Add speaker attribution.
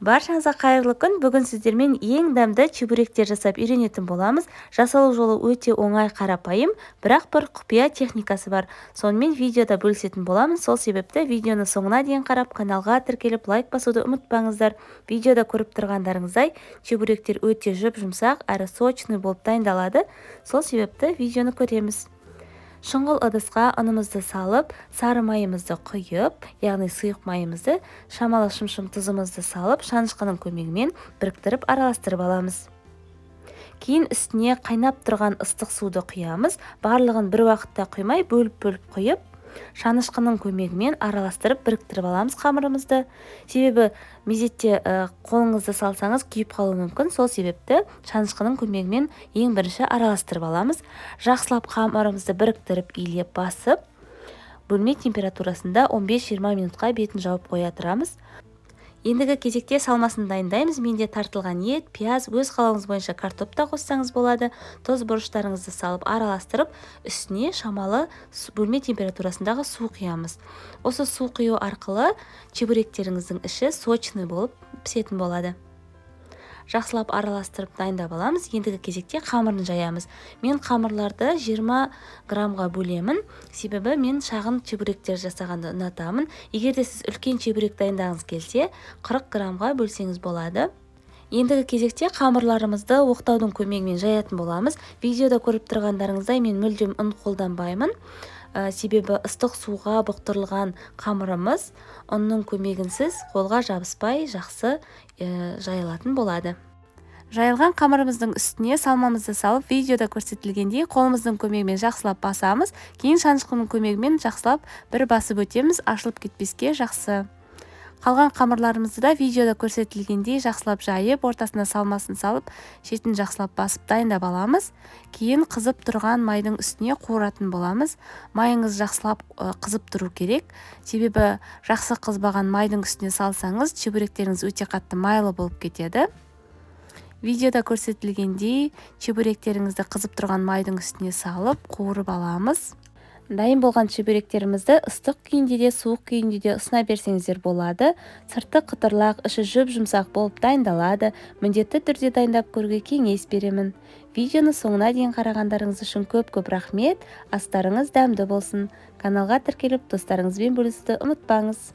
Speaker 1: Баршаңызға қайырлы күн. Бүгін сіздермен ең дәмді чебуректер жасап үйренетін боламыз. Жасалу жолы өте оңай, қарапайым, бірақ бір құпия техникасы бар. Сонымен видеода бөлісетін боламыз. Сол себепті видеоны соңына дейін қарап, каналға тіркеліп лайк басуды ұмытпаңыздар. Видеода көріп тұрғандарыңыздай, чебуректер өте жұп-жұмсақ әрі сочный болып дайындалады. Сол себепті видеоны көреміз. Шұңғыл ыдысқа ұнымызды салып, сары майымызды құйып, яғни сұйық майымызды, шамалы шым-шым тұзымызды салып, шанышқының көмегімен біріктіріп араластырып аламыз. Кейін үстіне қайнап тұрған ыстық суды құямыз. Барлығын бір уақытта құймай, бөліп-бөліп құйып, шанышқының көмегімен араластырып біріктіріп аламыз қамырымызды. Себебі мезетте қолыңызды салсаңыз күйіп қалуы мүмкін. Сол себепті шанышқының көмегімен ең бірінші араластырып аламыз. Жақсылап қамырымызды біріктіріп, илеп басып, бөлме температурасында 15-20 минутқа бетін жауып қоя тұрамыз. Ендігі кезекте салмасын дайындаймыз. Менде тартылған ет, пияз, өз қалауыңыз бойынша картоп та қоссаңыз болады. Тұз бұрыштарыңызды салып араластырып, үстіне шамалы бөлме температурасындағы су құямыз. Осы су құю арқылы чебуректеріңіздің іші сочный болып пісетін болады. Жақсылап араластырып дайындап аламыз. Ендігі кезекте қамырын жаямыз. Мен қамырларды 20 граммға бөлемін. Себебі мен шағын чебуректер жасағанды ұнатамын. Егер де сіз үлкен чебурек дайындағыңыз келсе, 40 граммға бөлсеңіз болады. Ендігі кезекте қамырларымызды оқтаудың көмегімен жаятын боламыз. Видеода көріп тұрғандарыңыздай мен мүлдем ұн қолданбаймын. Себебі ыстық суға бұқтырылған қамырымыз ұнның көмегінсіз қолға жабыспай жақсы жайылатын болады. Жайылған қамырымыздың үстіне салмамызды салып, видеода көрсетілгендей қолымыздың көмегімен жақсылап басамыз. Кейін шанышқының көмегімен жақсылап бір басып өтеміз, ашылып кетпеске жақсы. Қалған қамырларымызды да видеода көрсетілгендей жақсылап жайып, ортасына салмасын салып, шетін жақсылап басып дайындап аламыз. Кейін қызып тұрған майдың үстіне қуыратын боламыз. Майыңыз жақсылап қызып тұру керек. Себебі жақсы қызбаған майдың үстіне салсаңыз, чебуректеріңіз өте қатты майлы болып кетеді. Видеода көрсетілгендей чебуректеріңізді қызып тұрған майдың үстіне салып, қуырып аламыз. Дайын болған чебуректерімізді ыстық күйінде де, суық күйінде де ұсына берсеңіздер болады. Сырты қытырлақ, іші жұп-жұмсақ болып дайындалады. Міндетті түрде дайындап көруге кеңес беремін. Видеоны соңына дейін қарағандарыңыз үшін көп-көп рахмет. Астарыңыз дәмді болсын. Каналға тіркеліп, достарыңызбен бөлісуді ұмытпаңыз.